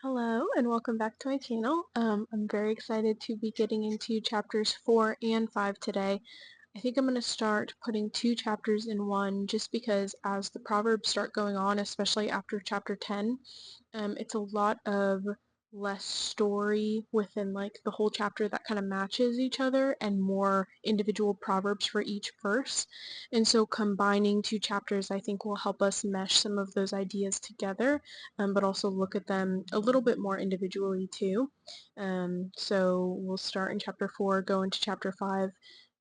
Hello and welcome back to my channel. I'm very excited to be getting into chapters 4 and 5 today. I think I'm going to start putting two chapters in one just because as the proverbs start going on, especially after chapter 10, it's a lot of less story within like the whole chapter that kind of matches each other and more individual proverbs for each verse. And so combining two chapters I think will help us mesh some of those ideas together, but also look at them a little bit more individually too. So we'll start in chapter 4, go into chapter 5.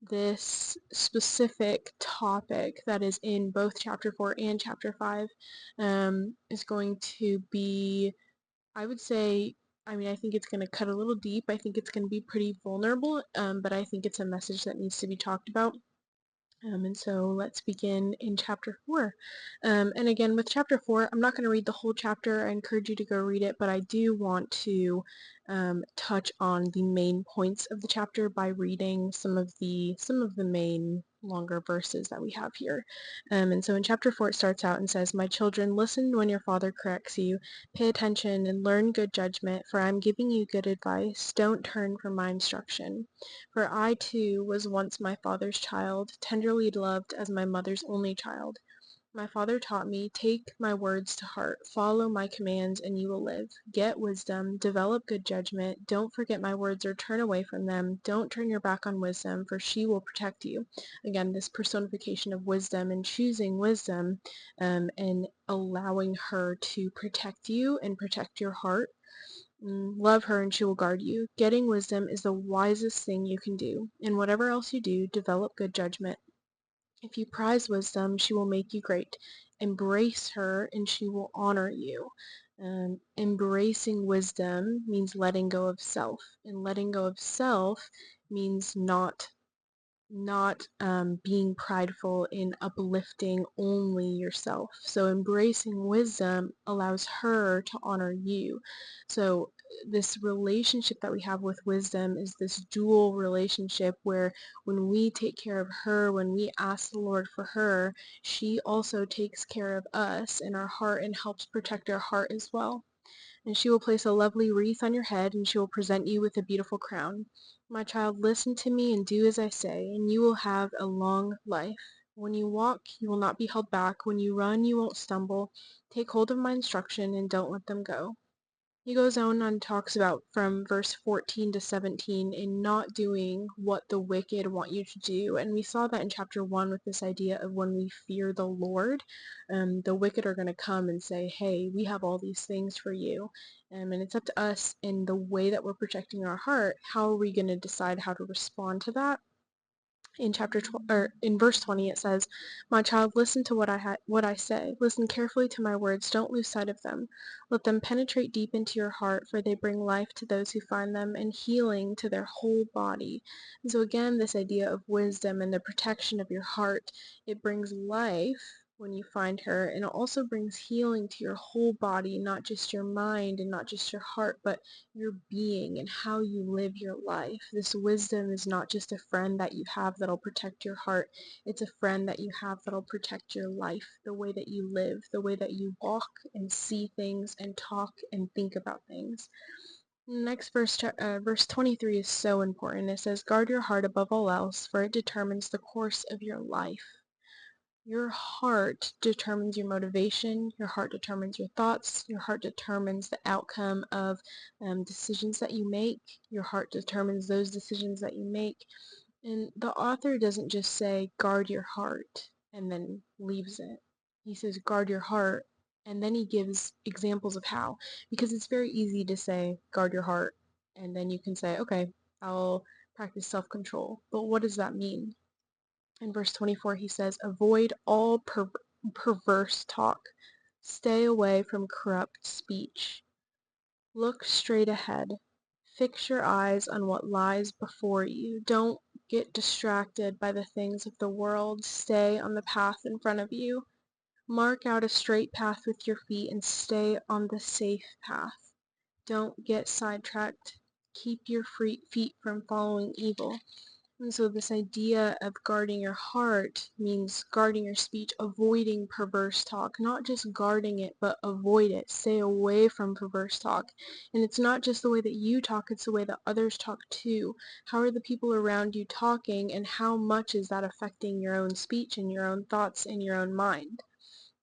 This specific topic that is in both chapter 4 and chapter 5 is going to be, I would say, I think it's going to cut a little deep. I think it's going to be pretty vulnerable, but I think it's a message that needs to be talked about. And so let's begin in chapter 4. And again, with chapter 4, I'm not going to read the whole chapter. I encourage you to go read it, but I do want to touch on the main points of the chapter by reading some of the main longer verses that we have here. And so in chapter 4, it starts out and says, "My children, listen when your father corrects you. Pay attention and learn good judgment, for I am giving you good advice. Don't turn from my instruction. For I too was once my father's child, tenderly loved as my mother's only child. My father taught me, take my words to heart, follow my commands, and you will live. Get wisdom, develop good judgment, don't forget my words or turn away from them. Don't turn your back on wisdom, for she will protect you." Again, this personification of wisdom and choosing wisdom, and allowing her to protect you and protect your heart. Love her and she will guard you. Getting wisdom is the wisest thing you can do. In whatever else you do, develop good judgment. If you prize wisdom, she will make you great. Embrace her and she will honor you. Embracing wisdom means letting go of self. And letting go of self means not being prideful in uplifting only yourself. So embracing wisdom allows her to honor you. So this relationship that we have with wisdom is this dual relationship where when we take care of her, when we ask the Lord for her, she also takes care of us in our heart and helps protect our heart as well. "And she will place a lovely wreath on your head, and she will present you with a beautiful crown. My child, listen to me and do as I say, and you will have a long life. When you walk, you will not be held back. When you run, you won't stumble. Take hold of my instruction and don't let them go." He goes on and talks about from verse 14 to 17 in not doing what the wicked want you to do. And we saw that in chapter 1 with this idea of when we fear the Lord, the wicked are going to come and say, hey, we have all these things for you. And it's up to us in the way that we're protecting our heart. How are we going to decide how to respond to that? In chapter 12, or in verse 20, it says, "My child, listen to what I say. Listen carefully to my words. Don't lose sight of them. Let them penetrate deep into your heart, for they bring life to those who find them and healing to their whole body." And so again, this idea of wisdom and the protection of your heart, it brings life when you find her, and it also brings healing to your whole body, not just your mind and not just your heart, but your being and how you live your life. This wisdom is not just a friend that you have that'll protect your heart. It's a friend that you have that'll protect your life, the way that you live, the way that you walk and see things and talk and think about things. Next verse, verse 23 is so important. It says, "Guard your heart above all else, for it determines the course of your life." Your heart determines your motivation, your heart determines your thoughts, your heart determines the outcome of decisions that you make, your heart determines those decisions that you make. And the author doesn't just say, guard your heart, and then leaves it. He says, guard your heart, and then he gives examples of how. Because it's very easy to say, guard your heart, and then you can say, okay, I'll practice self-control. But what does that mean? In verse 24, he says, "Avoid all perverse talk. Stay away from corrupt speech. Look straight ahead. Fix your eyes on what lies before you. Don't get distracted by the things of the world. Stay on the path in front of you. Mark out a straight path with your feet and stay on the safe path. Don't get sidetracked. Keep your feet from following evil. And so this idea of guarding your heart means guarding your speech, avoiding perverse talk, not just guarding it, but avoid it. Stay away from perverse talk. And it's not just the way that you talk, it's the way that others talk too. How are the people around you talking, and how much is that affecting your own speech and your own thoughts and your own mind?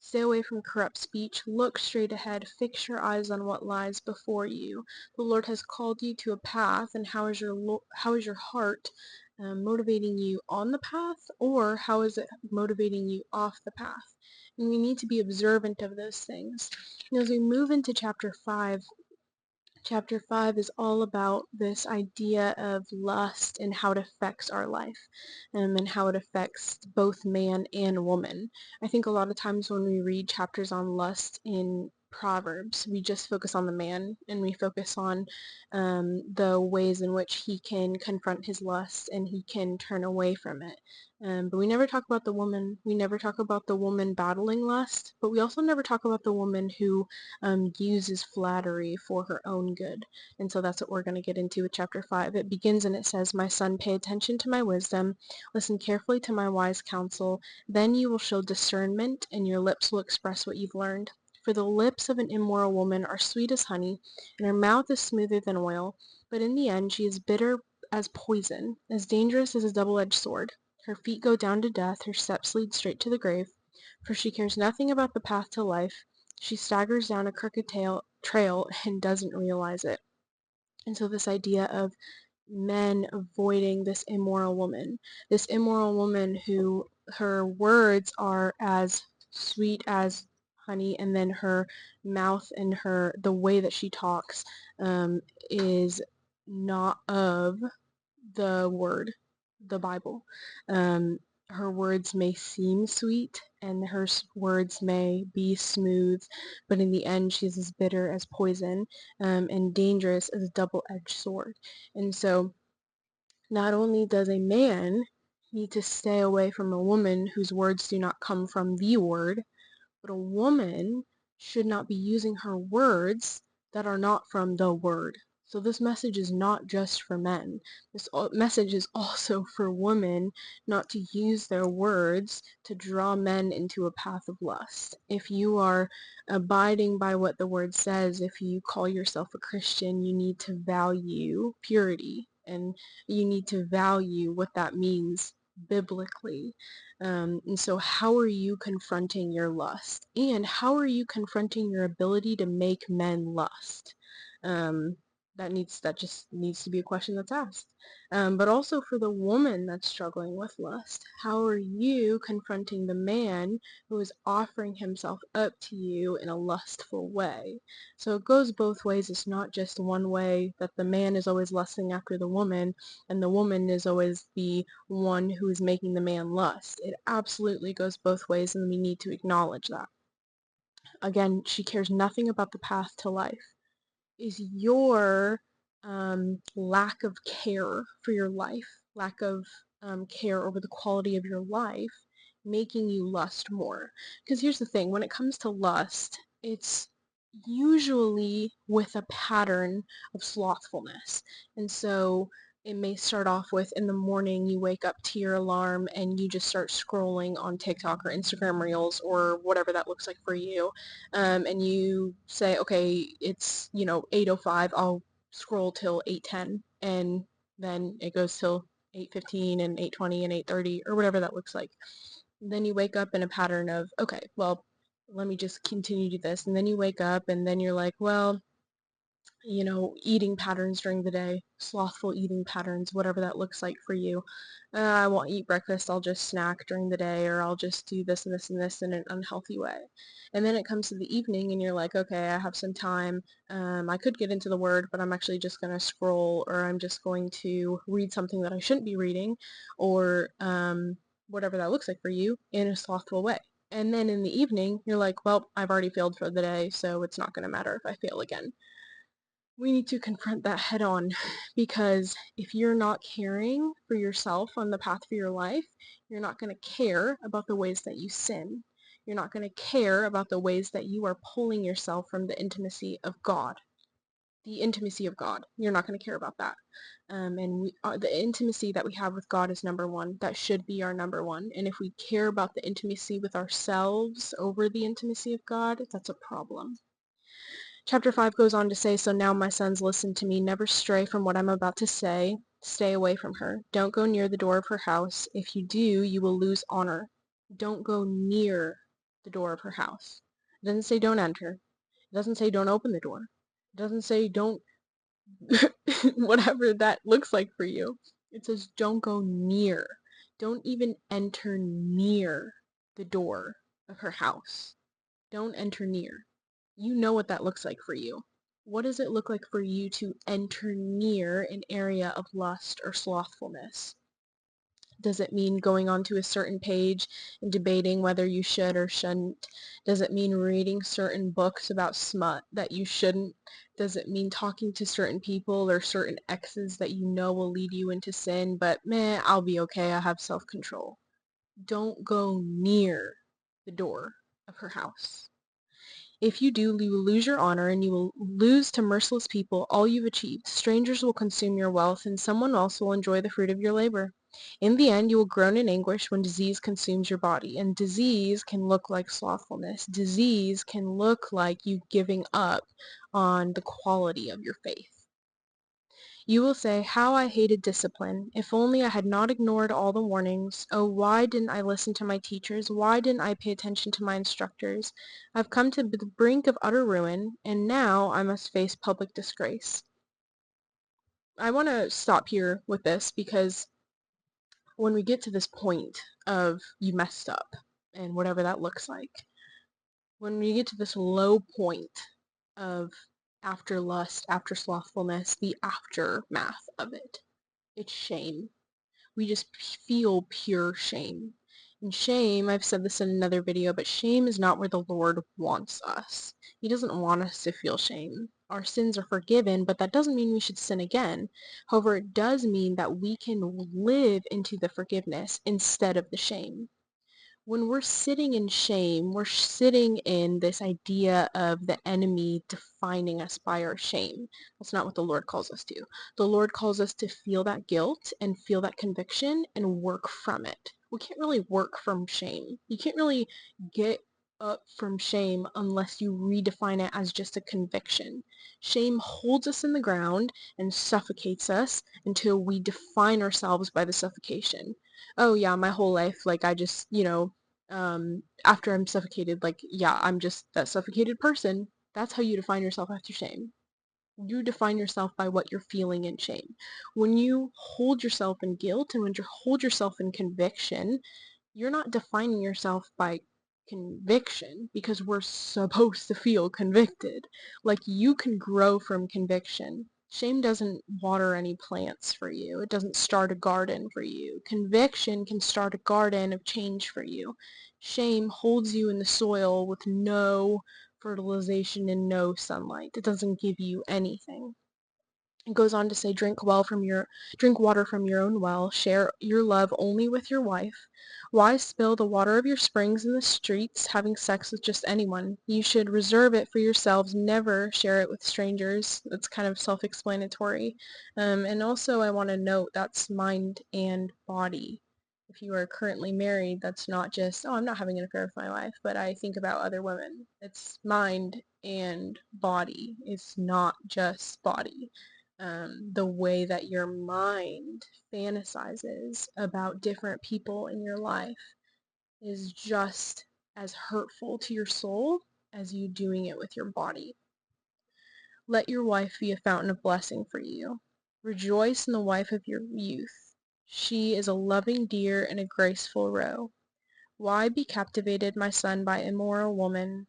Stay away from corrupt speech. Look straight ahead. Fix your eyes on what lies before you. The Lord has called you to a path, and how is your heart motivating you on the path, or how is it motivating you off the path? And we need to be observant of those things. And as we move into chapter 5, Chapter 5 is all about this idea of lust and how it affects our life, and how it affects both man and woman. I think a lot of times when we read chapters on lust in Proverbs, we just focus on the man and we focus on the ways in which he can confront his lust and he can turn away from it. But we never talk about the woman. We never talk about the woman battling lust, but we also never talk about the woman who uses flattery for her own good. And so that's what we're going to get into with chapter 5. It begins and it says, "My son, pay attention to my wisdom, listen carefully to my wise counsel, then you will show discernment, and your lips will express what you've learned. For the lips of an immoral woman are sweet as honey, and her mouth is smoother than oil, but in the end she is bitter as poison, as dangerous as a double-edged sword. Her feet go down to death, her steps lead straight to the grave, for she cares nothing about the path to life. She staggers down a crooked trail and doesn't realize it." And so this idea of men avoiding this immoral woman who her words are as sweet as honey, and then her mouth and the way that she talks is not of the word, the Bible. Um, Her words may seem sweet and her words may be smooth, but in the end she's as bitter as poison, and dangerous as a double-edged sword. And so not only does a man need to stay away from a woman whose words do not come from the word, but a woman should not be using her words that are not from the word. So this message is not just for men. This message is also for women not to use their words to draw men into a path of lust. If you are abiding by what the word says, if you call yourself a Christian, you need to value purity, and you need to value what that means biblically. And so how are you confronting your lust? And how are you confronting your ability to make men lust? Um, that just needs to be a question that's asked. But also for the woman that's struggling with lust, how are you confronting the man who is offering himself up to you in a lustful way? So it goes both ways. It's not just one way that the man is always lusting after the woman and the woman is always the one who is making the man lust. It absolutely goes both ways, and we need to acknowledge that. Again, she cares nothing about the path to life. Is your lack of care for your life, lack of care over the quality of your life, making you lust more? Because here's the thing, when it comes to lust, it's usually with a pattern of slothfulness. And so it may start off with, in the morning you wake up to your alarm and you just start scrolling on TikTok or Instagram Reels or whatever that looks like for you, and you say, okay, it's 8:05, I'll scroll till 8:10, and then it goes till 8:15 and 8:20 and 8:30 or whatever that looks like. And then you wake up in a pattern of, okay, well, let me just continue to do this, and then you wake up and then you're like, well, eating patterns during the day, slothful eating patterns, whatever that looks like for you. I won't eat breakfast, I'll just snack during the day, or I'll just do this and this and this in an unhealthy way. And then it comes to the evening and you're like, okay, I have some time. I could get into the Word, but I'm actually just going to scroll, or I'm just going to read something that I shouldn't be reading, or whatever that looks like for you in a slothful way. And then in the evening, you're like, well, I've already failed for the day, so it's not going to matter if I fail again. We need to confront that head on, because if you're not caring for yourself on the path for your life, you're not going to care about the ways that you sin. You're not going to care about the ways that you are pulling yourself from the intimacy of God. the intimacy of God. You're not going to care about that. The intimacy that we have with God is number one. That should be our number one. And if we care about the intimacy with ourselves over the intimacy of God, that's a problem. Chapter 5 goes on to say, "So now, my sons, listen to me. Never stray from what I'm about to say. Stay away from her. Don't go near the door of her house. If you do, you will lose honor. Don't go near the door of her house." It doesn't say don't enter. It doesn't say don't open the door. It doesn't say don't whatever that looks like for you. It says don't go near. Don't even enter near the door of her house. Don't enter near. You know what that looks like for you. What does it look like for you to enter near an area of lust or slothfulness? Does it mean going onto a certain page and debating whether you should or shouldn't? Does it mean reading certain books about smut that you shouldn't? Does it mean talking to certain people or certain exes that you know will lead you into sin, but meh, I'll be okay, I have self-control? Don't go near the door of her house. If you do, you will lose your honor, and you will lose to merciless people all you've achieved. Strangers will consume your wealth, and someone else will enjoy the fruit of your labor. In the end, you will groan in anguish when disease consumes your body, and disease can look like slothfulness. Disease can look like you giving up on the quality of your faith. You will say, "How I hated discipline! If only I had not ignored all the warnings. Oh, why didn't I listen to my teachers? Why didn't I pay attention to my instructors? I've come to the brink of utter ruin, and now I must face public disgrace." I want to stop here with this because when we get to this point of you messed up and whatever that looks like, when we get to this low point of after lust, after slothfulness, the aftermath of it, it's shame. We just feel pure shame. And shame, I've said this in another video, but shame is not where the Lord wants us. He doesn't want us to feel shame. Our sins are forgiven, but that doesn't mean we should sin again. However, it does mean that we can live into the forgiveness instead of the shame. When we're sitting in shame, we're sitting in this idea of the enemy defining us by our shame. That's not what the Lord calls us to. The Lord calls us to feel that guilt and feel that conviction and work from it. We can't really work from shame. You can't really get up from shame unless you redefine it as just a conviction. Shame holds us in the ground and suffocates us until we define ourselves by the suffocation. Oh yeah, my whole life, like I just, after I'm suffocated, like, yeah, I'm just that suffocated person. That's how you define yourself after shame. You define yourself by what you're feeling in shame. When you hold yourself in guilt and when you hold yourself in conviction, you're not defining yourself by conviction because we're supposed to feel convicted. Like, you can grow from conviction. Shame doesn't water any plants for you. It doesn't start a garden for you. Conviction can start a garden of change for you. Shame holds you in the soil with no fertilization and no sunlight. It doesn't give you anything. It goes on to say, drink water from your own well, share your love only with your wife. Why spill the water of your springs in the streets, having sex with just anyone? You should reserve it for yourselves, never share it with strangers. That's kind of self-explanatory. And also I want to note that's mind and body. If you are currently married, that's not just, oh, I'm not having an affair with my wife, but I think about other women. It's mind and body. It's not just body. The way that your mind fantasizes about different people in your life is just as hurtful to your soul as you doing it with your body. Let your wife be a fountain of blessing for you. Rejoice in the wife of your youth. She is a loving deer and a graceful roe. Why be captivated, my son, by immoral woman?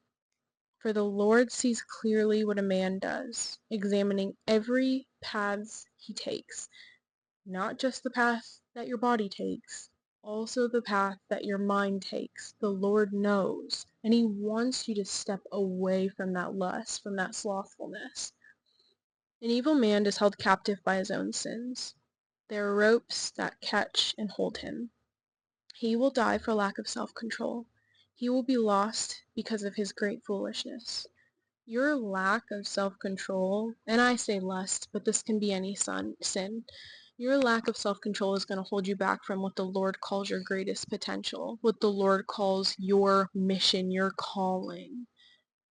For the Lord sees clearly what a man does, examining every path he takes, not just the path that your body takes, also the path that your mind takes. The Lord knows, and he wants you to step away from that lust, from that slothfulness. An evil man is held captive by his own sins. There are ropes that catch and hold him. He will die for lack of self-control. He will be lost because of his great foolishness. Your lack of self-control, and I say lust, but this can be any sin. Your lack of self-control is going to hold you back from what the Lord calls your greatest potential, what the Lord calls your mission, your calling.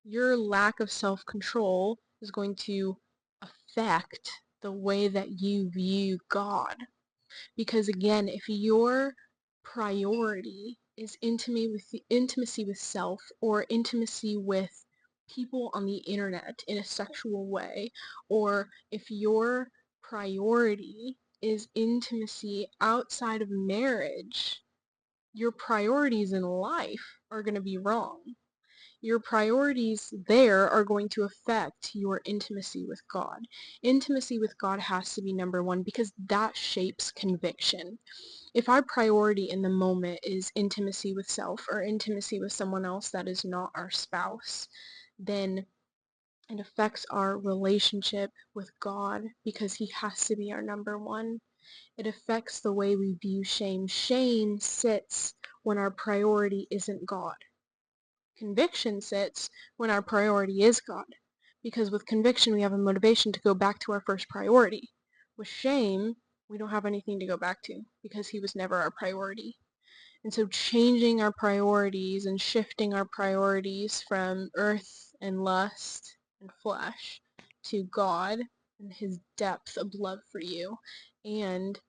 Your lack of self-control is going to affect the way that you view God. Because again, if your priority is intimacy with self, or intimacy with people on the internet in a sexual way, or if your priority is intimacy outside of marriage, your priorities in life are going to be wrong. Your priorities there are going to affect your intimacy with God. Intimacy with God has to be number one, because that shapes conviction. If our priority in the moment is intimacy with self, or intimacy with someone else that is not our spouse, then it affects our relationship with God, because He has to be our number one. It affects the way we view shame. Shame sits when our priority isn't God. Conviction sits when our priority is God, because with conviction we have a motivation to go back to our first priority. With shame, we don't have anything to go back to, because He was never our priority. And so changing our priorities and shifting our priorities from earth and lust and flesh to God and His depth of love for you, and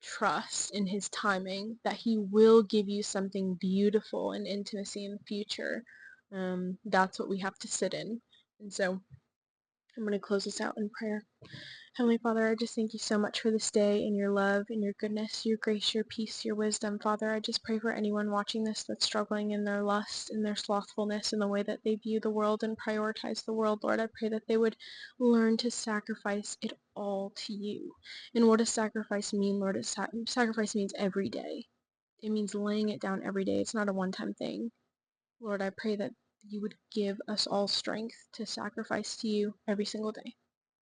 trust in His timing that He will give you something beautiful in intimacy in the future. That's what we have to sit in. And so I'm going to close this out in prayer. Heavenly Father, I just thank you so much for this day, and your love and your goodness, your grace, your peace, your wisdom. Father, I just pray for anyone watching this that's struggling in their lust, in their slothfulness, in the way that they view the world and prioritize the world. Lord, I pray that they would learn to sacrifice it all to you. And what does sacrifice mean, Lord? Sacrifice means every day. It means laying it down every day. It's not a one-time thing. Lord, I pray that you would give us all strength to sacrifice to you every single day.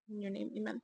In your name, amen.